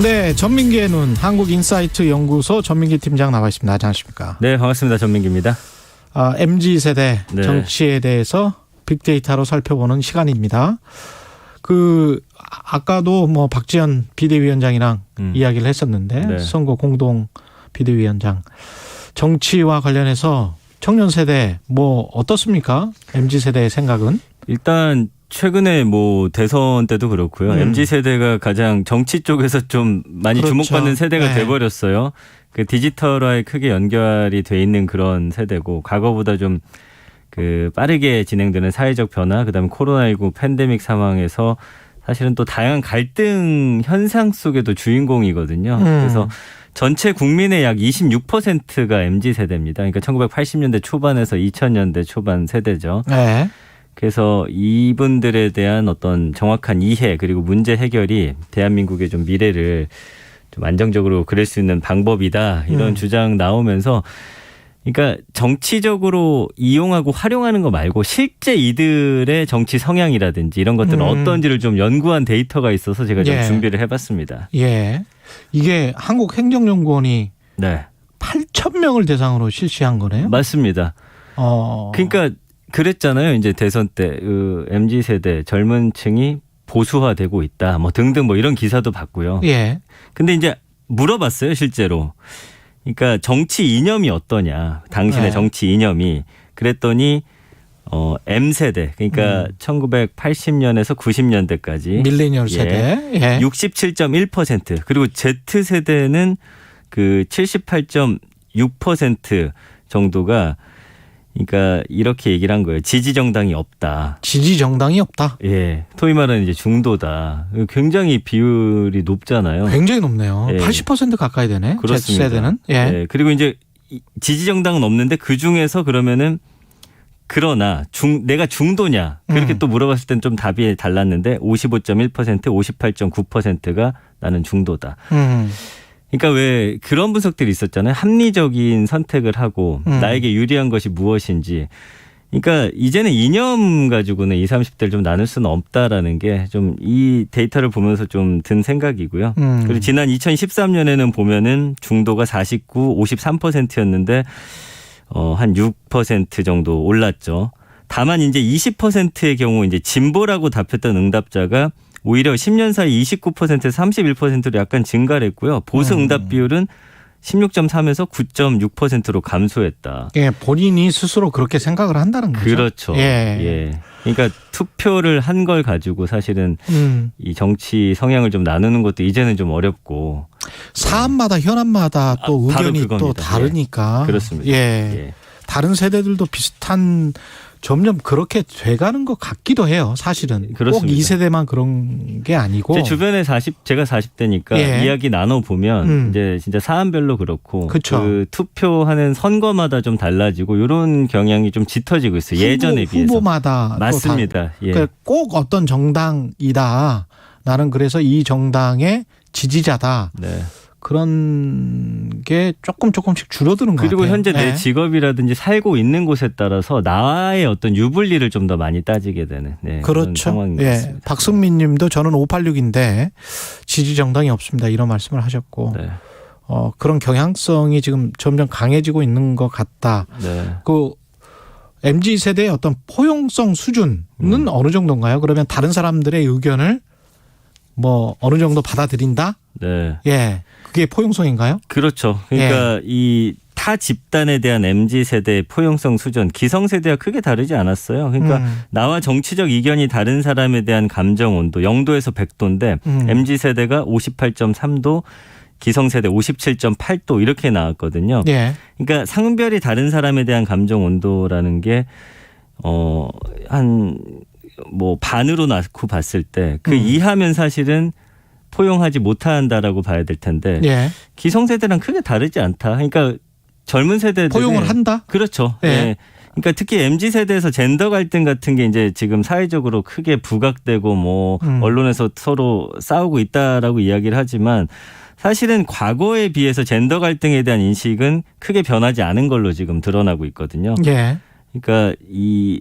네, 전민기의 눈 한국인사이트 연구소 전민기 팀장 나와 있습니다. 안녕하십니까? 네, 반갑습니다. 전민기입니다. MZ세대 네. 정치에 대해서 빅데이터로 살펴보는 시간입니다. 아까도 뭐 박지원 비대위원장이랑 이야기를 했었는데 네. 선거 공동 비대위원장 정치와 관련해서 청년 세대 뭐 어떻습니까? MZ세대의 생각은? 일단 최근에 뭐 대선 때도 그렇고요. MZ 세대가 가장 정치 쪽에서 좀 많이 그렇죠. 주목받는 세대가 네. 돼버렸어요. 그 디지털화에 크게 연결이 돼 있는 그런 세대고, 과거보다 좀 빠르게 진행되는 사회적 변화, 그다음에 코로나19 팬데믹 상황에서 사실은 또 다양한 갈등 현상 속에도 주인공이거든요. 그래서 전체 국민의 약 26%가 MZ 세대입니다. 그러니까 1980년대 초반에서 2000년대 초반 세대죠. 네. 그래서 이분들에 대한 어떤 정확한 이해 그리고 문제 해결이 대한민국의 좀 미래를 좀 안정적으로 그릴 수 있는 방법이다, 이런 주장 나오면서, 그러니까 정치적으로 이용하고 활용하는 거 말고 실제 이들의 정치 성향이라든지 이런 것들은 어떤지를 좀 연구한 데이터가 있어서 제가 좀 예. 준비를 해봤습니다. 예. 이게 한국행정연구원이 네, 8,000명을 대상으로 실시한 거네요. 맞습니다. 그러니까 그랬잖아요. 이제 대선 때 MZ 세대 젊은 층이 보수화되고 있다, 뭐 등등 뭐 이런 기사도 봤고요. 예. 근데 이제 물어봤어요, 실제로. 그러니까 정치 이념이 어떠냐, 당신의 네. 정치 이념이. 그랬더니 M세대, 그러니까 1980년에서 90년대까지 밀레니얼 세대. 예. 67.1%, 그리고 Z세대는 78.6% 정도가, 그러니까 이렇게 얘기를 한 거예요. 지지 정당이 없다. 지지 정당이 없다. 예, 소위 말하는 이제 중도다. 굉장히 비율이 높잖아요. 굉장히 높네요. 예. 80% 가까이 되네. 그렇습니다. Z세대는. 예. 예, 그리고 이제 지지 정당은 없는데 그 중에서 그러면은 그러나 내가 중도냐, 그렇게 또 물어봤을 땐 좀 답이 달랐는데 55.1%, 58.9%가 나는 중도다. 그러니까 왜 그런 분석들이 있었잖아요. 합리적인 선택을 하고 나에게 유리한 것이 무엇인지. 그러니까 이제는 이념 가지고는 20, 30대를 좀 나눌 수는 없다라는 게 좀 이 데이터를 보면서 좀 든 생각이고요. 그리고 지난 2013년에는 보면은 중도가 49, 53%였는데 한 6% 정도 올랐죠. 다만 이제 20%의 경우 이제 진보라고 답했던 응답자가 오히려 10년 사이 29%에서 31%로 약간 증가를 했고요. 보수 응답 비율은 16.3에서 9.6%로 감소했다. 예, 본인이 스스로 그렇게 생각을 한다는 거죠. 그렇죠. 예. 예. 그러니까 투표를 한 걸 가지고 사실은 이 정치 성향을 좀 나누는 것도 이제는 좀 어렵고. 사안마다 현안마다 또 바로 의견이 또 그겁니다. 다르니까. 예. 그렇습니다. 예. 예. 다른 세대들도 비슷한, 점점 그렇게 돼가는 것 같기도 해요. 사실은. 그렇습니다. 꼭 이 세대만 그런 게 아니고. 제 주변에 제가 40대니까 예. 이야기 나눠보면 이제 진짜 사안별로 그렇고 그쵸. 그 투표하는 선거마다 좀 달라지고 이런 경향이 좀 짙어지고 있어요. 예전에 비해서. 후보마다. 맞습니다. 예. 그러니까 꼭 어떤 정당이다. 나는 그래서 이 정당의 지지자다. 네. 그런 게 조금씩 줄어드는 것 같아요. 그리고 현재 내 예. 직업이라든지 살고 있는 곳에 따라서 나의 어떤 유불리를 좀 더 많이 따지게 되는 그런 그렇죠. 상황인 것 예. 같습니다. 박승민 님도 저는 586인데 지지 정당이 없습니다. 이런 말씀을 하셨고. 네. 그런 경향성이 지금 점점 강해지고 있는 것 같다. 네. MZ 세대의 어떤 포용성 수준은 어느 정도인가요? 그러면 다른 사람들의 의견을 뭐 어느 정도 받아들인다? 네. 예. 그게 포용성인가요? 그렇죠. 그러니까 이 타 집단에 대한 MZ 세대의 포용성 수준, 기성 세대와 크게 다르지 않았어요. 그러니까 나와 정치적 이견이 다른 사람에 대한 감정 온도 0도에서 100도인데 MZ 세대가 58.3도, 기성 세대 57.8도 이렇게 나왔거든요. 예. 그러니까 성별이 다른 사람에 대한 감정 온도라는 게 한 뭐 반으로 낳고 봤을 때 그 이하면 사실은 포용하지 못한다라고 봐야 될 텐데 예. 기성세대랑 크게 다르지 않다. 그러니까 젊은 세대들 포용을 한다? 그렇죠. 예. 예. 그러니까 특히 MZ 세대에서 젠더 갈등 같은 게 이제 지금 사회적으로 크게 부각되고 뭐 언론에서 서로 싸우고 있다라고 이야기를 하지만 사실은 과거에 비해서 젠더 갈등에 대한 인식은 크게 변하지 않은 걸로 지금 드러나고 있거든요. 예. 그러니까 이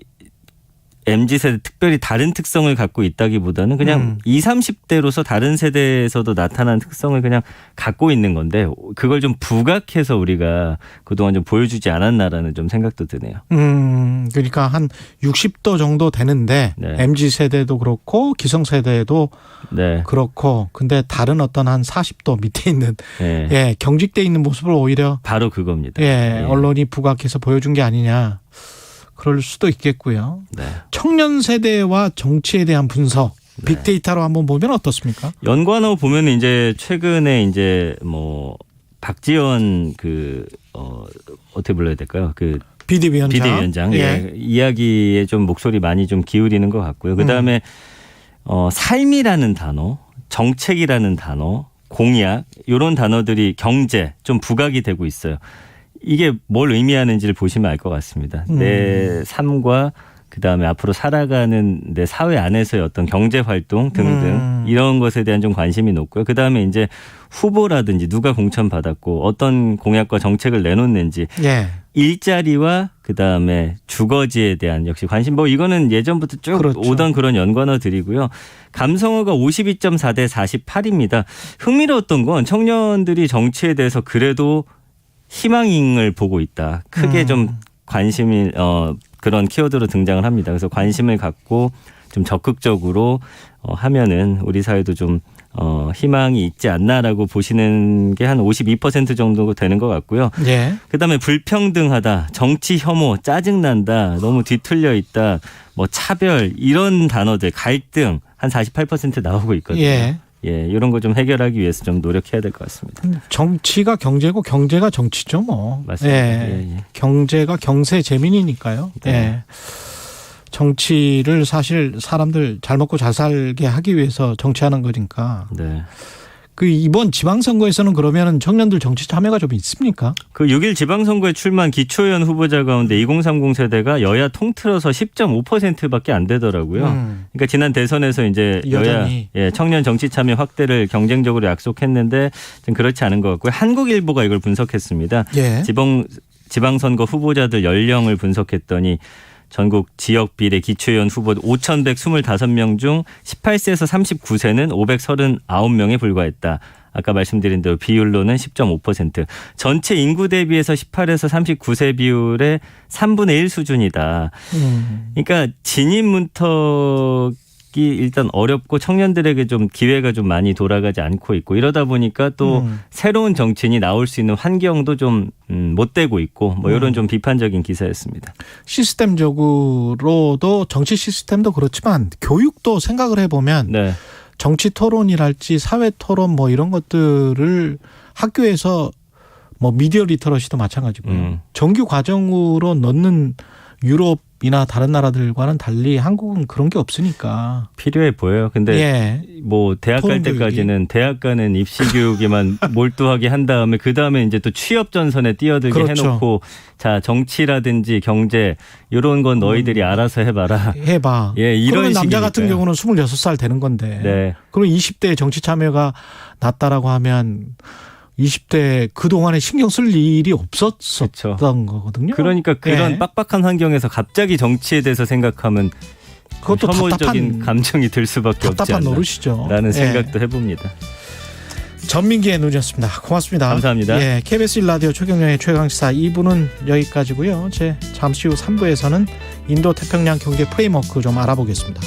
MZ세대 특별히 다른 특성을 갖고 있다기보다는 그냥 20, 30대로서 다른 세대에서도 나타난 특성을 그냥 갖고 있는 건데 그걸 좀 부각해서 우리가 그동안 좀 보여주지 않았나라는 좀 생각도 드네요. 그러니까 한 60도 정도 되는데 네. MZ세대도 그렇고 기성세대도 네. 그렇고 근데 다른 어떤 한 40도 밑에 있는 네. 예, 경직돼 있는 모습을 오히려 바로 그겁니다. 예, 언론이 부각해서 보여준 게 아니냐. 그럴 수도 있겠고요. 네. 청년 세대와 정치에 대한 분석, 빅데이터로 한번 보면 어떻습니까? 연관어 보면 이제 최근에 이제 뭐 박지원 어떻게 불러야 될까요? 비대위원장 예. 이야기에 좀 목소리 많이 좀 기울이는 것 같고요. 그 다음에 삶이라는 단어, 정책이라는 단어, 공약 이런 단어들이 경제 좀 부각이 되고 있어요. 이게 뭘 의미하는지를 보시면 알 것 같습니다. 내 삶과 그다음에 앞으로 살아가는 내 사회 안에서의 어떤 경제 활동 등등 이런 것에 대한 좀 관심이 높고요. 그다음에 이제 후보라든지 누가 공천받았고 어떤 공약과 정책을 내놓는지 예. 일자리와 그다음에 주거지에 대한 역시 관심 뭐 이거는 예전부터 쭉 그렇죠. 오던 그런 연관어들이고요. 감성어가 52.4 대 48입니다. 흥미로웠던 건 청년들이 정치에 대해서 그래도 희망을 보고 있다. 크게 좀 관심이 그런 키워드로 등장을 합니다. 그래서 관심을 갖고 좀 적극적으로 하면은 우리 사회도 좀 희망이 있지 않나라고 보시는 게 한 52% 정도 되는 것 같고요. 예. 그다음에 불평등하다, 정치 혐오, 짜증난다, 너무 뒤틀려 있다, 뭐 차별 이런 단어들, 갈등 한 48% 나오고 있거든요. 예. 예, 이런 거 좀 해결하기 위해서 좀 노력해야 될 것 같습니다. 정치가 경제고 경제가 정치죠, 뭐. 맞습니다. 예. 예. 경제가 경세 재민이니까요. 네. 예. 정치를 사실 사람들 잘 먹고 잘 살게 하기 위해서 정치하는 거니까. 네. 그 이번 지방선거에서는 그러면은 청년들 정치 참여가 좀 있습니까? 그 6일 지방선거에 출마한 기초의원 후보자 가운데 2030 세대가 여야 통틀어서 10.5%밖에 안 되더라고요. 그러니까 지난 대선에서 이제 여전히. 여야 청년 정치 참여 확대를 경쟁적으로 약속했는데 좀 그렇지 않은 것 같고요. 한국일보가 이걸 분석했습니다. 예. 지방선거 후보자들 연령을 분석했더니 전국 지역 비례 기초의원 후보 5,125명 중 18세에서 39세는 539명에 불과했다. 아까 말씀드린 대로 비율로는 10.5%. 전체 인구 대비해서 18에서 39세 비율의 3분의 1 수준이다. 그러니까 진입 문턱이 일단 어렵고 청년들에게 좀 기회가 좀 많이 돌아가지 않고 있고 이러다 보니까 또 새로운 정치인이 나올 수 있는 환경도 좀 못 되고 있고 뭐 이런 좀 비판적인 기사였습니다. 시스템적으로도 정치 시스템도 그렇지만 교육도 생각을 해보면 네. 정치 토론이랄지 사회 토론 뭐 이런 것들을 학교에서 뭐 미디어 리터러시도 마찬가지고요. 정규 과정으로 넣는 유럽이나 다른 나라들과는 달리 한국은 그런 게 없으니까. 필요해 보여요. 근데 예. 뭐 대학 갈 때까지는 대학 가는 입시 교육에만 몰두하게 한 다음에 그다음에 이제 또 취업 전선에 뛰어들게 그렇죠. 해놓고 자 정치라든지 경제 이런 건 너희들이 알아서 해봐라. 해봐. 예, 이런 그러면 남자 식이니까요. 같은 경우는 26살 되는 건데. 네. 그럼 20대 정치 참여가 낮다라고 하면 20대 그동안에 신경 쓸 일이 없었던 그렇죠. 거거든요. 그러니까 그런 예. 빡빡한 환경에서 갑자기 정치에 대해서 생각하면 그것도 혐오적인 감정이 들 수밖에 없지 답답한 않나 노릇이죠. 라는 예. 생각도 해봅니다. 전민기의 눈이었습니다. 고맙습니다. 감사합니다. 예, KBS 1라디오 최경영의 최강시사 2부는 여기까지고요. 잠시 후 3부에서는 인도 태평양 경제 프레임워크 좀 알아보겠습니다.